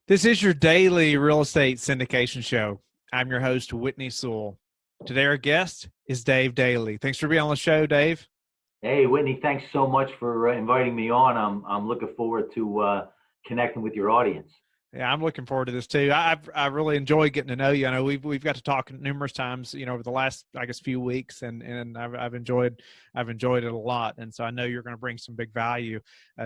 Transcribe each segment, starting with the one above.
This is your daily real estate syndication show. I'm your host, Whitney Sewell. Today, our guest is Dave Daley. Thanks for being on the show, Dave. Hey, Whitney, thanks so much for inviting me on. I'm looking forward to connecting with your audience. Yeah, I'm looking forward to this too. I really enjoy getting to know you. I know we've got to talk numerous times, over the last few weeks, and I've enjoyed it a lot. And so I know you're going to bring some big value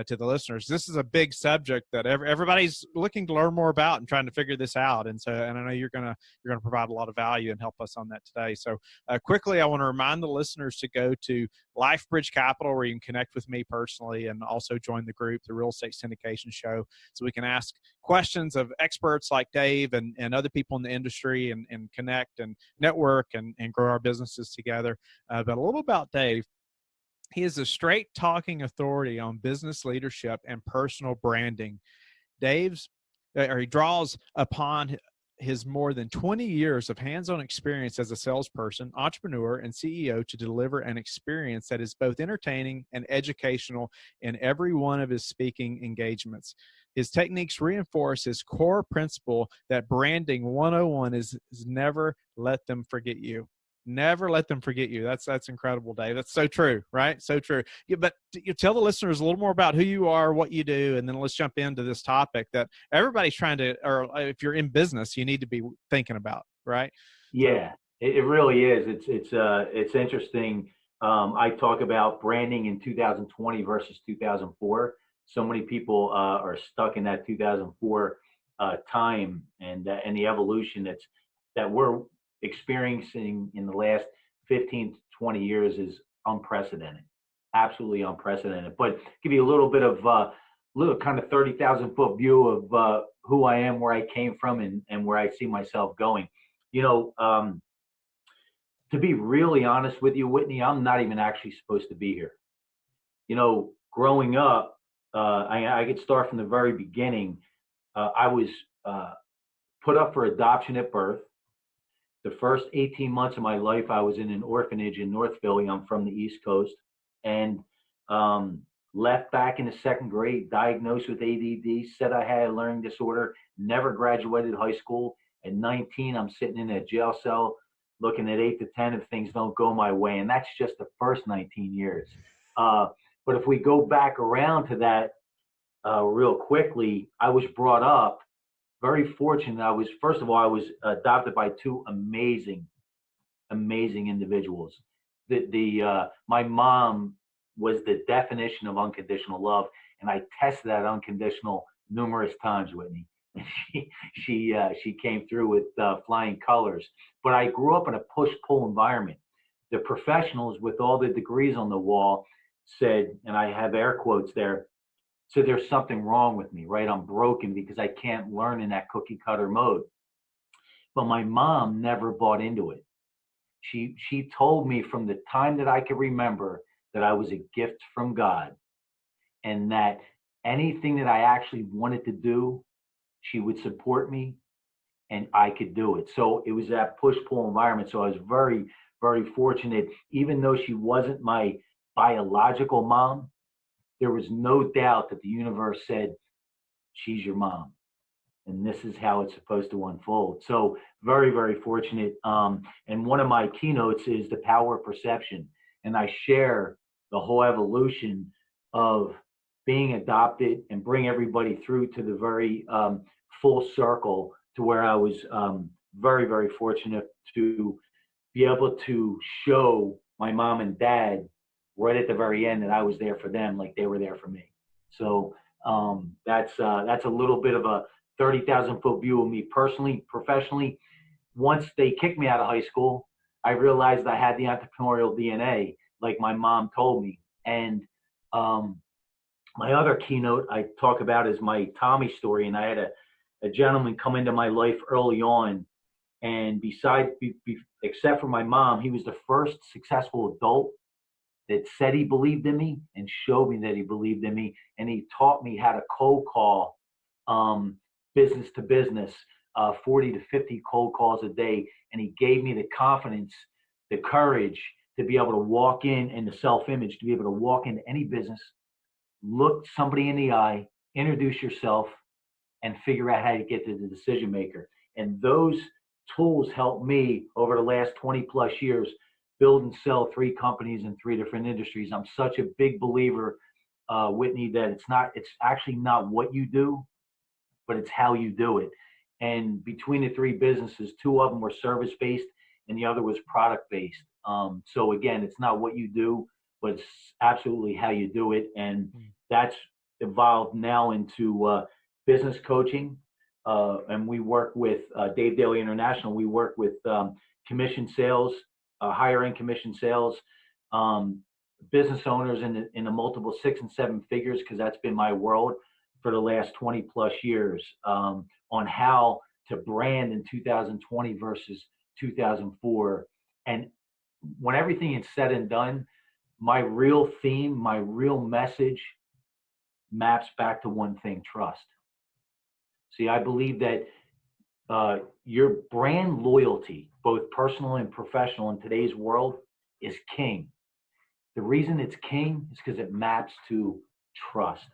to the listeners. This is a big subject that everybody's looking to learn more about and trying to figure this out. And I know you're gonna provide a lot of value and help us on that today. So quickly, I want to remind the listeners to go to LifeBridge Capital, where you can connect with me personally and also join the group, the Real Estate Syndication Show, so we can ask questions of experts like Dave and other people in the industry and connect and network and grow our businesses together. But a little about Dave. He is a straight talking authority on business leadership and personal branding. He draws upon his more than 20 years of hands-on experience as a salesperson, entrepreneur, and CEO to deliver an experience that is both entertaining and educational in every one of his speaking engagements. His techniques reinforce his core principle that branding 101 is never let them forget you. Never let them forget you. That's incredible, Dave. That's so true, right? So true. Yeah, but you tell the listeners a little more about who you are, what you do, and then let's jump into this topic that everybody's trying to, or if you're in business, you need to be thinking about, right? Yeah, it really is. It's interesting. I talk about branding in 2020 versus 2004. So many people are stuck in that 2004 time, and the evolution that we're experiencing in the last 15 to 20 years is unprecedented, absolutely unprecedented. But give you a little bit of little kind of 30,000 foot view of who I am, where I came from, and where I see myself going. You know, to be really honest with you, Whitney, I'm not even actually supposed to be here. Growing up, I could start from the very beginning. I was put up for adoption at birth. The first 18 months of my life, I was in an orphanage in North Philly. I'm from the East Coast, and left back in the second grade, diagnosed with ADD, said I had a learning disorder, never graduated high school. At 19, I'm sitting in a jail cell looking at 8 to 10 if things don't go my way. And that's just the first 19 years. But if we go back around to that real quickly, I was brought up very fortunate. First of all, I was adopted by two amazing individuals. My mom was the definition of unconditional love, and I tested that unconditional numerous times, Whitney. She came through with flying colors. But I grew up in a push-pull environment. The professionals with all the degrees on the wall said, and I have air quotes there, so there's something wrong with me, right? I'm broken because I can't learn in that cookie cutter mode. But my mom never bought into it. She told me from the time that I could remember that I was a gift from God, and that anything that I actually wanted to do, she would support me and I could do it. So it was that push-pull environment. So I was very, very fortunate. Even though she wasn't my biological mom, there was no doubt that the universe said, she's your mom, and this is how it's supposed to unfold. So very, very fortunate. And one of my keynotes is the power of perception. And I share the whole evolution of being adopted and bring everybody through to the very full circle to where I was very, very fortunate to be able to show my mom and dad right at the very end that I was there for them like they were there for me. So that's a little bit of a 30,000 foot view of me personally, professionally. Once they kicked me out of high school, I realized I had the entrepreneurial DNA, like my mom told me. And my other keynote I talk about is my Tommy story. And I had a gentleman come into my life early on, and except for my mom, he was the first successful adult that said he believed in me and showed me that he believed in me. And he taught me how to cold call business to business, 40 to 50 cold calls a day. And he gave me the confidence, the courage to be able to walk in, and the self-image to be able to walk into any business, look somebody in the eye, introduce yourself, and figure out how to get to the decision maker. And those tools helped me over the last 20 plus years build and sell 3 companies in 3 different industries. I'm such a big believer, Whitney, that it's actually not what you do, but it's how you do it. And between the 3 businesses, 2 of them were service-based and the other was product-based. So again, it's not what you do, but it's absolutely how you do it. And that's evolved now into business coaching. And we work with Daley International. We work with commission sales, higher end commission sales, business owners in the multiple 6 and 7 figures, because that's been my world for the last 20 plus years, on how to brand in 2020 versus 2004. And when everything is said and done, my real theme, my real message maps back to one thing: trust. See, I believe that your brand loyalty, both personal and professional in today's world, is king. The reason it's king is because it maps to trust.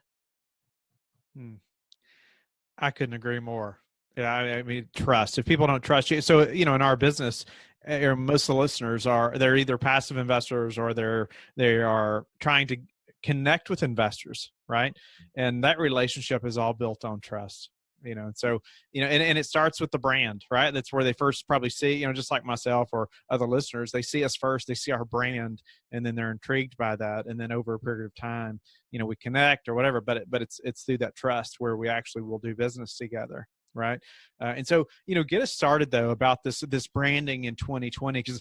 I couldn't agree more. Yeah, I mean, trust. If people don't trust you, so in our business, most of the listeners they're either passive investors or they are trying to connect with investors, right? And that relationship is all built on trust. And so, and it starts with the brand, right? That's where they first probably see, just like myself or other listeners, they see us first, they see our brand, and then they're intrigued by that. And then over a period of time, we connect or whatever, but it's through that trust where we actually will do business together. Right. And so, get us started though about this branding in 2020, because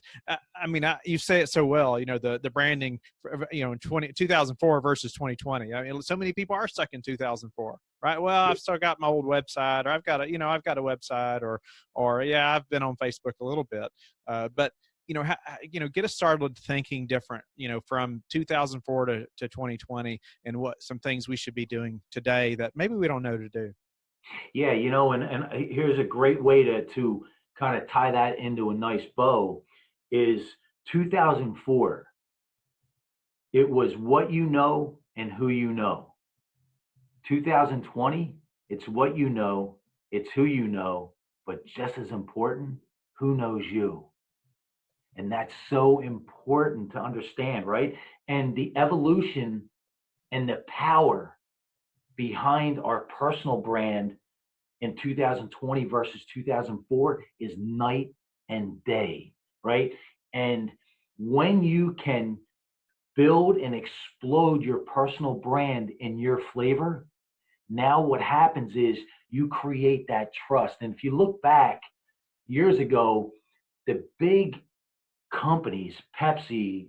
you say it so well, the branding, in 2004 versus 2020. I mean, so many people are stuck in 2004, right? Well, I've still got my old website, or I've got a website, or yeah, I've been on Facebook a little bit, but get us started thinking different, from 2004 to 2020, and what some things we should be doing today that maybe we don't know to do. Yeah, and here's a great way to kind of tie that into a nice bow is 2004. It was what you know and who you know. 2020, it's what you know, it's who you know, but just as important, who knows you. And that's so important to understand, right? And the evolution and the power behind our personal brand in 2020 versus 2004 is night and day, right? And when you can build and explode your personal brand in your flavor, now what happens is you create that trust. And if you look back years ago, the big companies, Pepsi,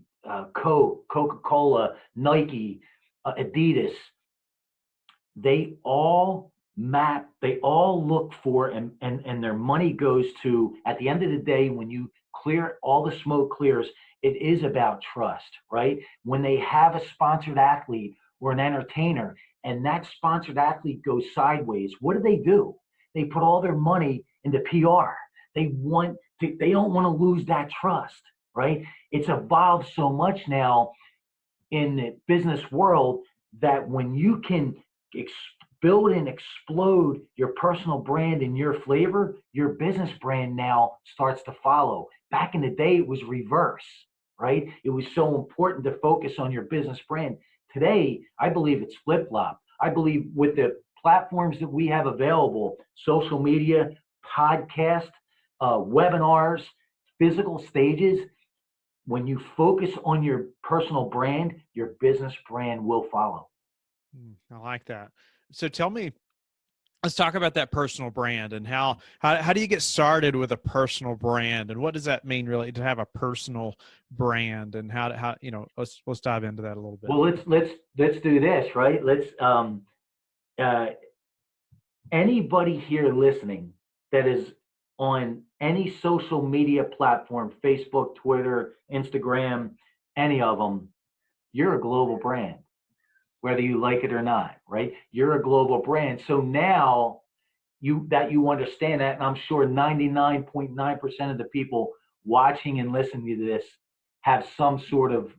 Coke, Coca-Cola, Nike, Adidas, they all look for, and their money goes to, at the end of the day, when you clear, all the smoke clears, it is about trust, right? When they have a sponsored athlete or an entertainer and that sponsored athlete goes sideways, what do? They put all their money into PR. They don't want to lose that trust, right? It's evolved so much now in the business world that when you can build and explode your personal brand and your flavor, your business brand now starts to follow. Back in the day, it was reverse, right? It was so important to focus on your business brand. Today, I believe it's flip-flop. I believe with the platforms that we have available, social media, podcast, webinars, physical stages, when you focus on your personal brand, your business brand will follow. I like that. So tell me, let's talk about that personal brand and how do you get started with a personal brand, and what does that mean really to have a personal brand, and how let's dive into that a little bit. Well, let's do this, right? Anybody here listening that is on any social media platform, Facebook, Twitter, Instagram, any of them, you're a global brand, whether you like it or not, right? You're a global brand. So now you understand that, and I'm sure 99.9% of the people watching and listening to this have some sort of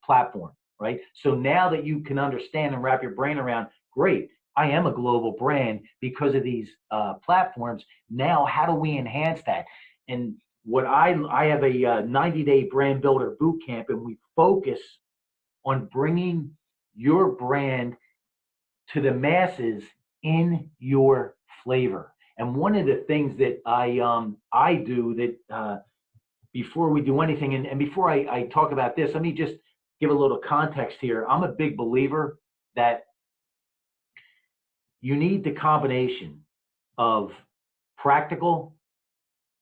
platform, right? So now that you can understand and wrap your brain around, great, I am a global brand because of these platforms. Now, how do we enhance that? And what I have a 90-day brand builder boot camp, and we focus on bringing your brand to the masses in your flavor. And one of the things that I do that before we do anything, and before I talk about this, let me just give a little context here. I'm a big believer that you need the combination of practical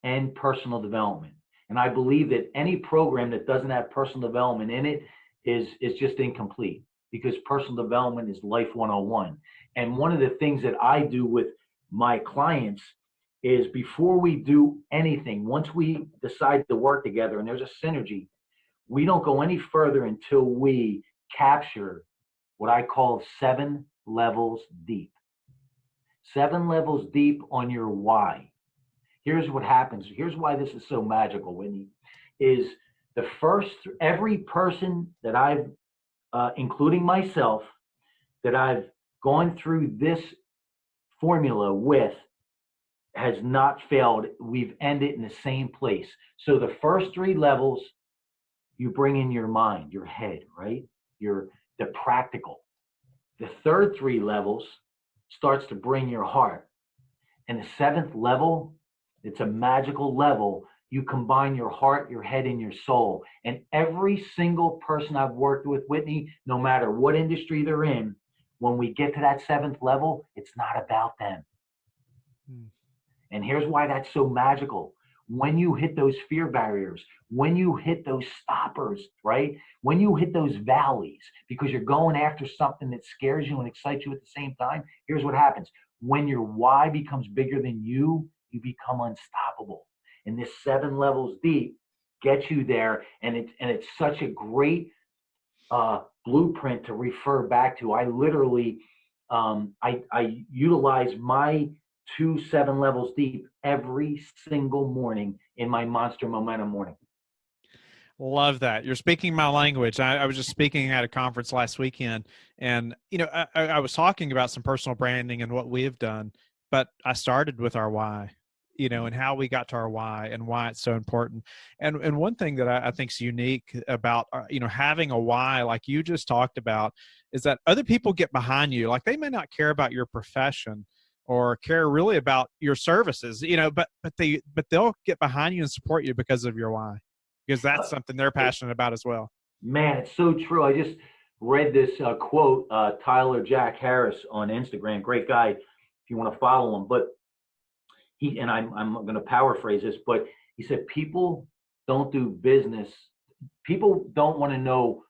and personal development. And I believe that any program that doesn't have personal development in it is just incomplete, because personal development is life 101. And one of the things that I do with my clients is, before we do anything, once we decide to work together and there's a synergy, we don't go any further until we capture what I call 7 levels deep. 7 levels deep on your why. Here's what happens. Here's why this is so magical, Whitney, is every person that I've, including myself, that I've gone through this formula with has not failed. We've ended in the same place. So the first 3 levels, you bring in your mind, your head, right? The practical. The third 3 levels starts to bring your heart. And the 7th level, it's a magical level. You combine your heart, your head, and your soul. And every single person I've worked with, Whitney, no matter what industry they're in, when we get to that 7th level, it's not about them. And here's why that's so magical. When you hit those fear barriers, when you hit those stoppers, right? When you hit those valleys, because you're going after something that scares you and excites you at the same time, here's what happens. When your why becomes bigger than you become unstoppable. And this 7 levels deep gets you there. And it's such a great blueprint to refer back to. I literally, I utilize my 2 7 levels deep every single morning in my Monster Momentum morning. Love that. You're speaking my language. I was just speaking at a conference last weekend, and I was talking about some personal branding and what we have done, but I started with our why, and how we got to our why and why it's so important. And one thing that I think is unique about having a why, like you just talked about, is that other people get behind you. Like, they may not care about your profession or care really about your services, but they'll get behind you and support you because of your why, because that's something they're passionate about as well. Man, it's so true. I just read this quote, Tyler Jack Harris on Instagram, great guy if you want to follow him. But I'm going to paraphrase this, but he said, people don't do business. People don't want to know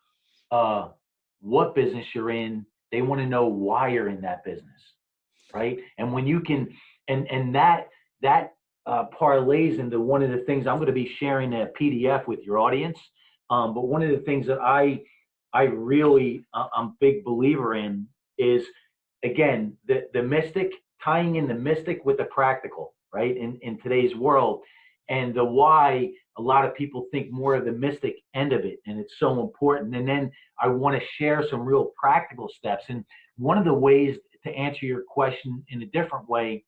what business you're in. They want to know why you're in that business. Right. And when you can, and that parlays into one of the things I'm going to be sharing a PDF with your audience. But one of the things that I really, I'm a big believer in is, again, the mystic, tying in the mystic with the practical, right? In today's world. And the why, a lot of people think more of the mystic end of it, and it's so important. And then I want to share some real practical steps. And one of the ways to answer your question in a different way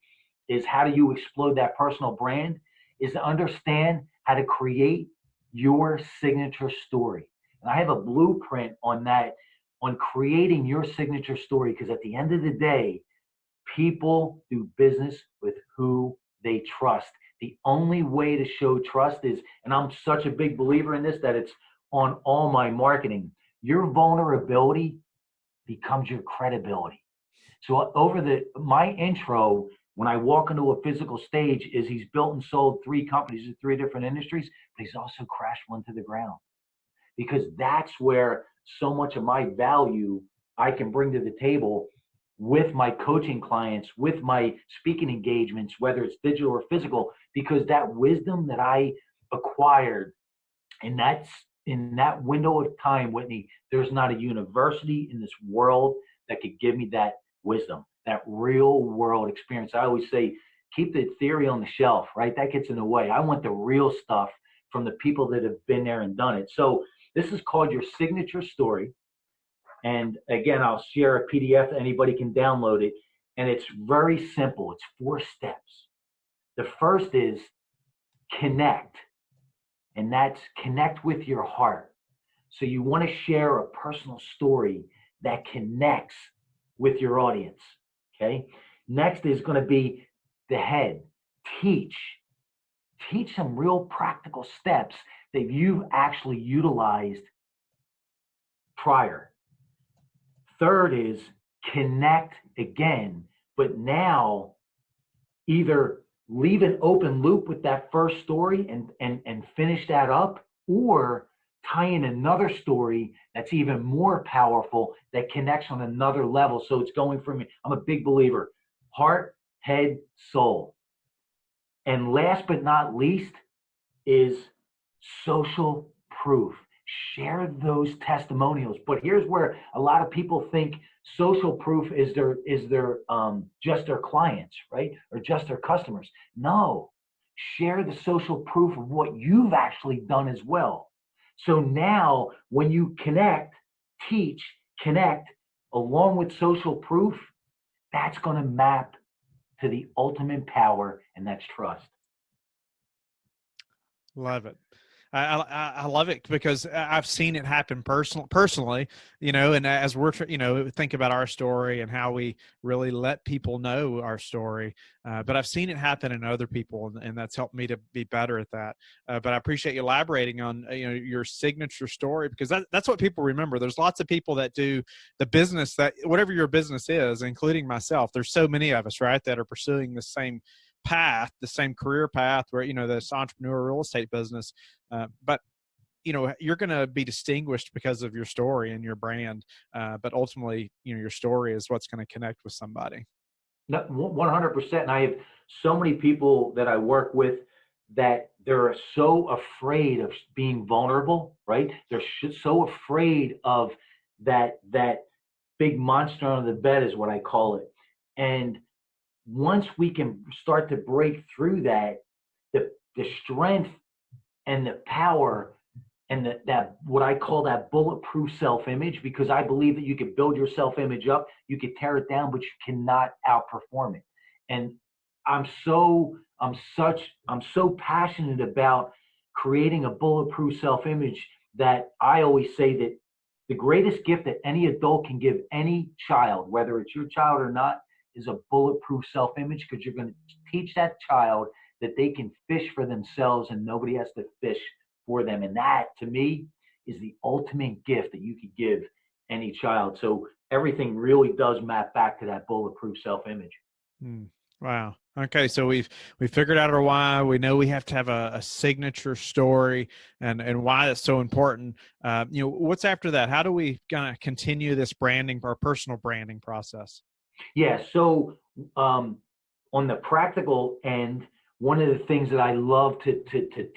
is, how do you explode that personal brand? Is to understand how to create your signature story. And I have a blueprint on that, on creating your signature story, because at the end of the day, people do business with who they trust. The only way to show trust is, and I'm such a big believer in this, that it's on all my marketing, your vulnerability becomes your credibility. So my intro, when I walk into a physical stage, is he's built and sold 3 companies in 3 different industries, but he's also crashed one to the ground. Because that's where so much of my value I can bring to the table with my coaching clients, with my speaking engagements, whether it's digital or physical, because that wisdom that I acquired, and that's in that window of time, Whitney, there's not a university in this world that could give me that wisdom, that real world experience. I always say, keep the theory on the shelf, right? That gets in the way. I want the real stuff from the people that have been there and done it. So this is called your signature story. And again, I'll share a PDF. Anybody can download it. And it's very simple. It's 4 steps. The first is connect, and that's connect with your heart. So you want to share a personal story that connects with your audience. Okay. Next is going to be the head. Teach some real practical steps that you've actually utilized prior. Third is connect again, but now either leave an open loop with that first story and finish that up, or tie in another story that's even more powerful that connects on another level. So it's going from, I'm a big believer, heart, head, soul. And last but not least is social proof. Share those testimonials. But here's where a lot of people think social proof is their just their clients, right? Or just their customers. No, share the social proof of what you've actually done as well. So now when you connect, teach, connect along with social proof, that's going to map to the ultimate power, and that's trust. Love it. I love it because I've seen it happen personally, and as we're, think about our story and how we really let people know our story. But I've seen it happen in other people, and that's helped me to be better at that. But I appreciate you elaborating on, your signature story, because that's what people remember. There's lots of people that do the business, that whatever your business is, including myself, there's so many of us, right, that are pursuing the same path, the same career path, where, this entrepreneur real estate business. But you're going to be distinguished because of your story and your brand. But ultimately, your story is what's going to connect with somebody. 100%. And I have so many people that I work with that they're so afraid of being vulnerable, right? They're so afraid of that big monster under the bed is what I call it. And once we can start to break through that, the strength and the power and that what I call that bulletproof self-image, because I believe that you could build your self-image up, you could tear it down, but you cannot outperform it. And I'm so passionate about creating a bulletproof self-image that I always say that the greatest gift that any adult can give any child, whether it's your child or not, is a bulletproof self-image, because you're going to teach that child that they can fish for themselves and nobody has to fish for them. And that, to me, is the ultimate gift that you could give any child. So everything really does map back to that bulletproof self-image. Wow. Okay. So we've figured out our why. We know we have to have a signature story and why that's so important. What's after that? How do we kind of continue this branding, our personal branding process? Yeah. So on the practical end, one of the things that I love to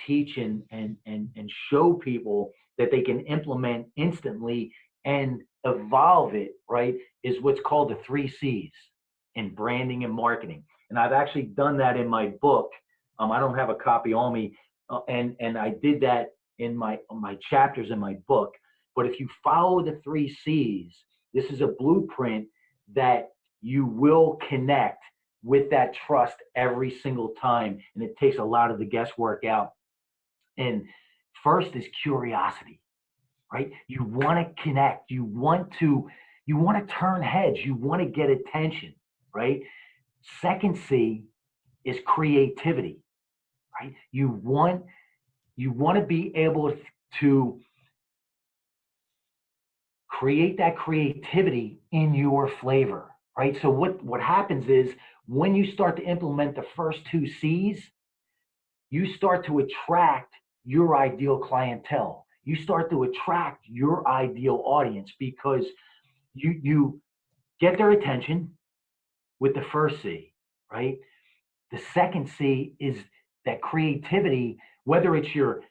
teach and show people that they can implement instantly and evolve it, right, is what's called the 3 C's in branding and marketing. And I've actually done that in my book. I don't have a copy on me, and I did that in my chapters in my book. But if you follow the 3 C's, this is a blueprint that you will connect with that trust every single time, and it takes a lot of the guesswork out. And first is curiosity, right? You want to connect, you want to turn heads, you want to get attention, right? Second C is creativity, right? You want to be able to create that creativity in your flavor, right? So what happens is, when you start to implement the first 2 C's, you start to attract your ideal clientele. You start to attract your ideal audience, because you get their attention with the first C, right? The second C is that creativity, whether it's your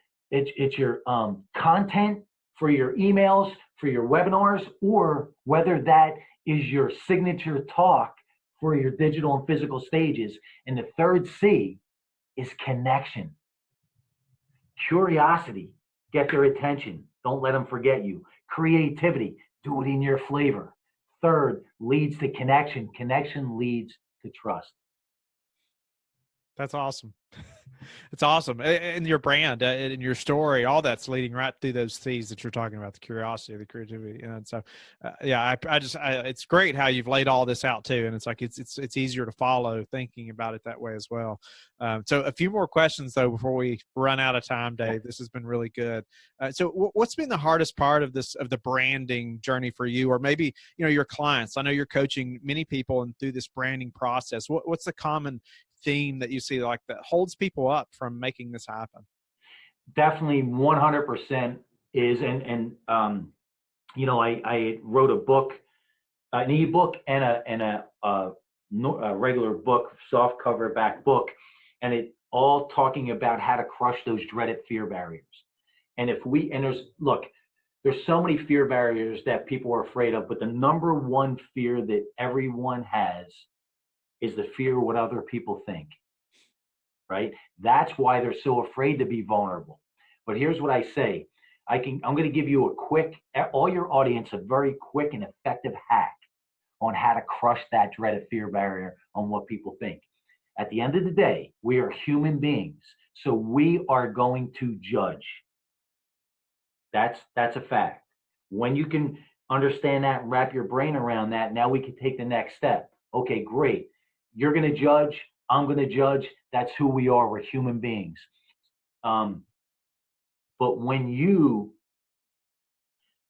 content for your emails, for your webinars, or whether that is your signature talk for your digital and physical stages. And the third C is connection. Curiosity, get their attention. Don't let them forget you. Creativity, do it in your flavor. third leads to connection. Connection leads to trust. That's awesome. It's awesome. And your brand and your story, all that's leading right through those C's that you're talking about, the curiosity, the creativity. And so, yeah, it's great how you've laid all this out too. And it's like, it's easier to follow thinking about it that way as well. So a few more questions though, before we run out of time, Dave. This has been really good. So what's been the hardest part of the branding journey for you, or maybe, your clients? I know you're coaching many people and through this branding process. What's the common theme that you see like that holds people up from making this happen? Definitely 100% is, I wrote a book, an ebook and a regular book, soft cover back book, and it all talking about how to crush those dreaded fear barriers. And there's so many fear barriers that people are afraid of, but the number one fear that everyone has is the fear of what other people think, right? That's why they're so afraid to be vulnerable. But here's what I say. I'm going to give you all your audience, a very quick and effective hack on how to crush that dreaded fear barrier on what people think. At the end of the day, we are human beings, so we are going to judge. That's a fact. When you can understand that and wrap your brain around that, now we can take the next step. Okay, great. You're going to judge. I'm going to judge. That's who we are. We're human beings. But when you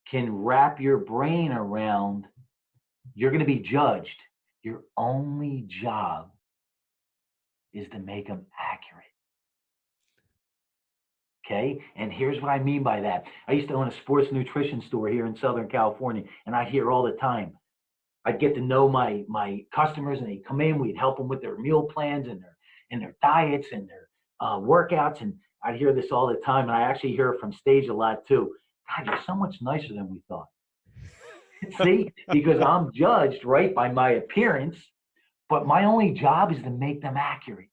can wrap your brain around, you're going to be judged. Your only job is to make them accurate. Okay? And here's what I mean by that. I used to own a sports nutrition store here in Southern California, and I hear all the time, I'd get to know my customers, and they'd come in. We'd help them with their meal plans and their diets and their workouts. And I'd hear this all the time. And I actually hear it from stage a lot too. God, you're so much nicer than we thought. See, because I'm judged, right, by my appearance, but my only job is to make them accurate,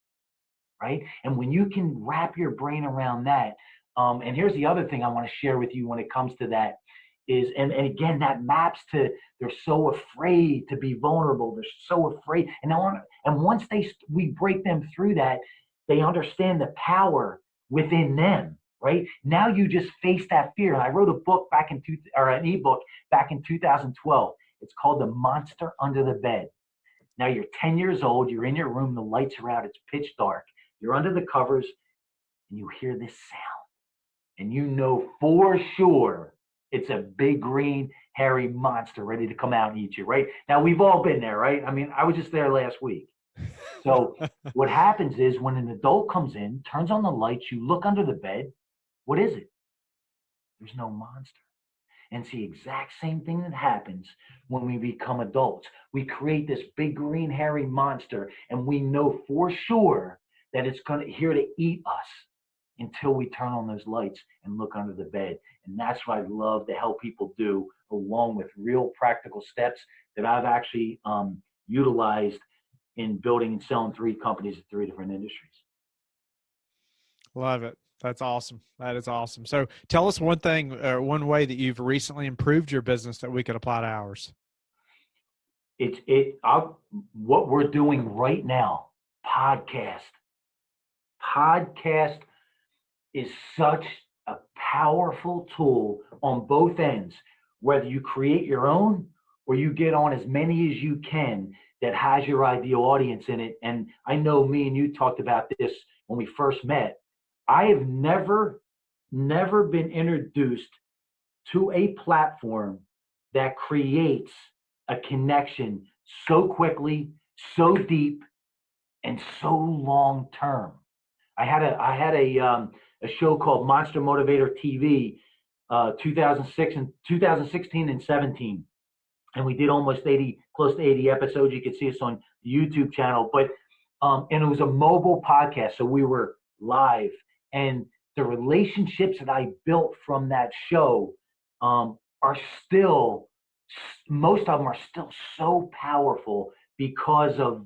right? And when you can wrap your brain around that, and here's the other thing I want to share with you when it comes to that is, and again, that maps to, they're so afraid to be vulnerable. They're so afraid. And once we break them through that, they understand the power within them, right? Now you just face that fear. And I wrote a book an ebook back in 2012. It's called The Monster Under the Bed. Now you're 10 years old. You're in your room. The lights are out. It's pitch dark. You're under the covers and you hear this sound. And you know for sure it's a big green hairy monster ready to come out and eat you, right? Now we've all been there, right? I mean, I was just there last week. So what happens is when an adult comes in, turns on the lights, you look under the bed, what is it? There's no monster. And it's the exact same thing that happens when we become adults. We create this big green hairy monster, and we know for sure that it's here to eat us until we turn on those lights and look under the bed. And that's what I love to help people do, along with real practical steps that I've actually utilized in building and selling 3 companies in 3 different industries. Love it. That's awesome. That is awesome. So tell us one thing, or one way that you've recently improved your business that we could apply to ours. What we're doing right now, podcast is such a powerful tool on both ends, whether you create your own or you get on as many as you can that has your ideal audience in it. And I know me and you talked about this when we first met. I have never been introduced to a platform that creates a connection so quickly, so deep, and so long term. I had a show called Monster Motivator TV, 2016 and 17, and we did close to 80 episodes. You can see us on the YouTube channel, but and it was a mobile podcast, so we were live. And the relationships that I built from that show most of them are still so powerful because of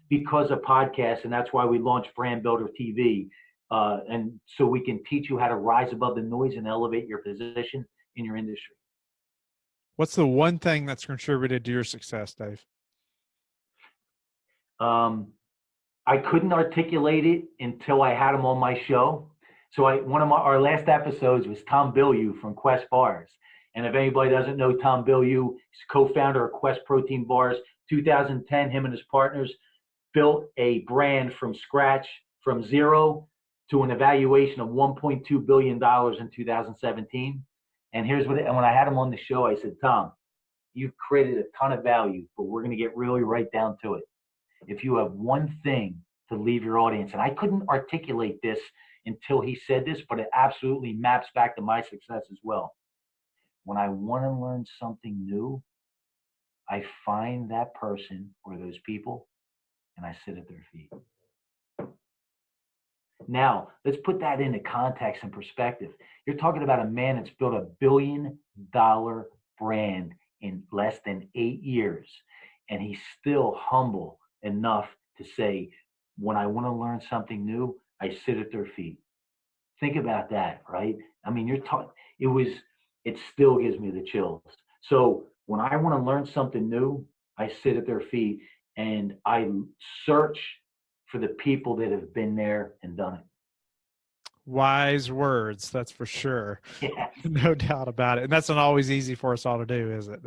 podcasts, and that's why we launched Brand Builder TV, and so we can teach you how to rise above the noise and elevate your position in your industry. What's the one thing that's contributed to your success, Dave? I couldn't articulate it until I had him on my show. So one of our last episodes was Tom Bilyeu from Quest Bars. And if anybody doesn't know Tom Bilyeu, he's co-founder of Quest Protein Bars. 2010, him and his partners built a brand from scratch, from zero to an evaluation of $1.2 billion in 2017. And and when I had him on the show, I said, Tom, you've created a ton of value, but we're going to get really right down to it. If you have one thing to leave your audience, and I couldn't articulate this until he said this, but it absolutely maps back to my success as well. When I want to learn something new, I find that person or those people and I sit at their feet. Now, let's put that into context and perspective. You're talking about a man that's built $1 billion brand in less than 8 years, and he's still humble enough to say, when I want to learn something new, I sit at their feet. Think about that, right? I mean, it still gives me the chills. So when I want to learn something new, I sit at their feet and I search for the people that have been there and done it. Wise words, that's for sure. Yes. No doubt about it. And that's not always easy for us all to do, is it?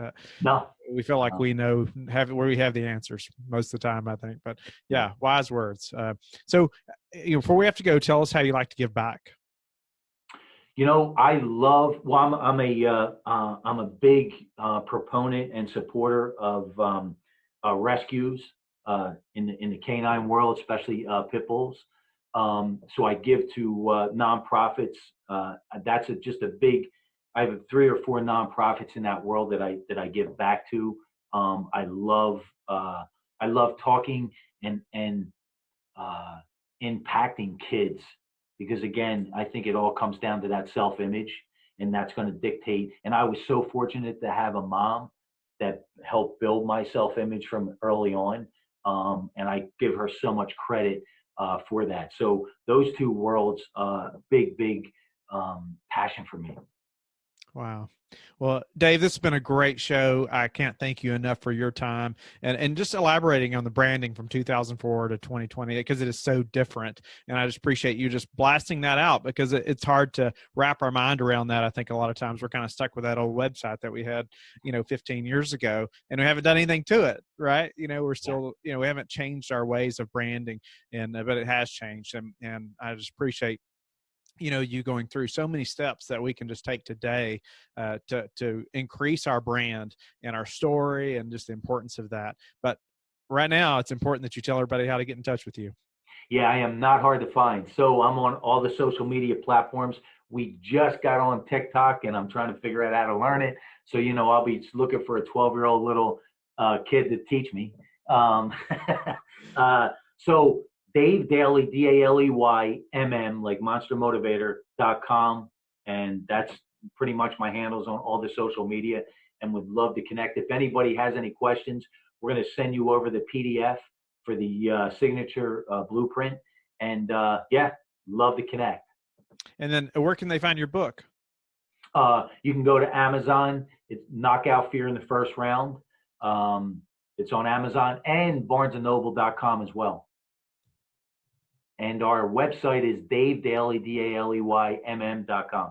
No. We feel like we know where we have the answers most of the time, I think. But yeah, wise words. So before we have to go, tell us how you like to give back. I love. Well, I'm a big proponent and supporter of rescues in the canine world, especially pit bulls. So I give to nonprofits. That's just a big. I have 3 or 4 nonprofits in that world that I give back to. I love talking and impacting kids, because again, I think it all comes down to that self-image, and that's going to dictate. And I was so fortunate to have a mom that helped build my self-image from early on, and I give her so much credit for that. So those 2 worlds, big passion for me. Wow. Well, Dave, this has been a great show. I can't thank you enough for your time and just elaborating on the branding from 2004 to 2020, because it is so different. And I just appreciate you just blasting that out, because it's hard to wrap our mind around that. I think a lot of times we're kind of stuck with that old website that we had, 15 years ago, and we haven't done anything to it. Right. We're still, we haven't changed our ways of branding, but it has changed. And I just appreciate you going through so many steps that we can just take today to increase our brand and our story and just the importance of that. But right now, it's important that you tell everybody how to get in touch with you. Yeah, I am not hard to find. So I'm on all the social media platforms. We just got on TikTok, and I'm trying to figure out how to learn it. So, I'll be looking for a 12-year-old little kid to teach me. So Dave Daley, DALEYMM, like monstermotivator.com. And that's pretty much my handles on all the social media, and would love to connect. If anybody has any questions, we're going to send you over the PDF for the signature blueprint. And love to connect. And then where can they find your book? You can go to Amazon. It's Knockout Fear in the First Round. It's on Amazon and barnesandnoble.com as well. And our website is davedaley, DALEYMM.com.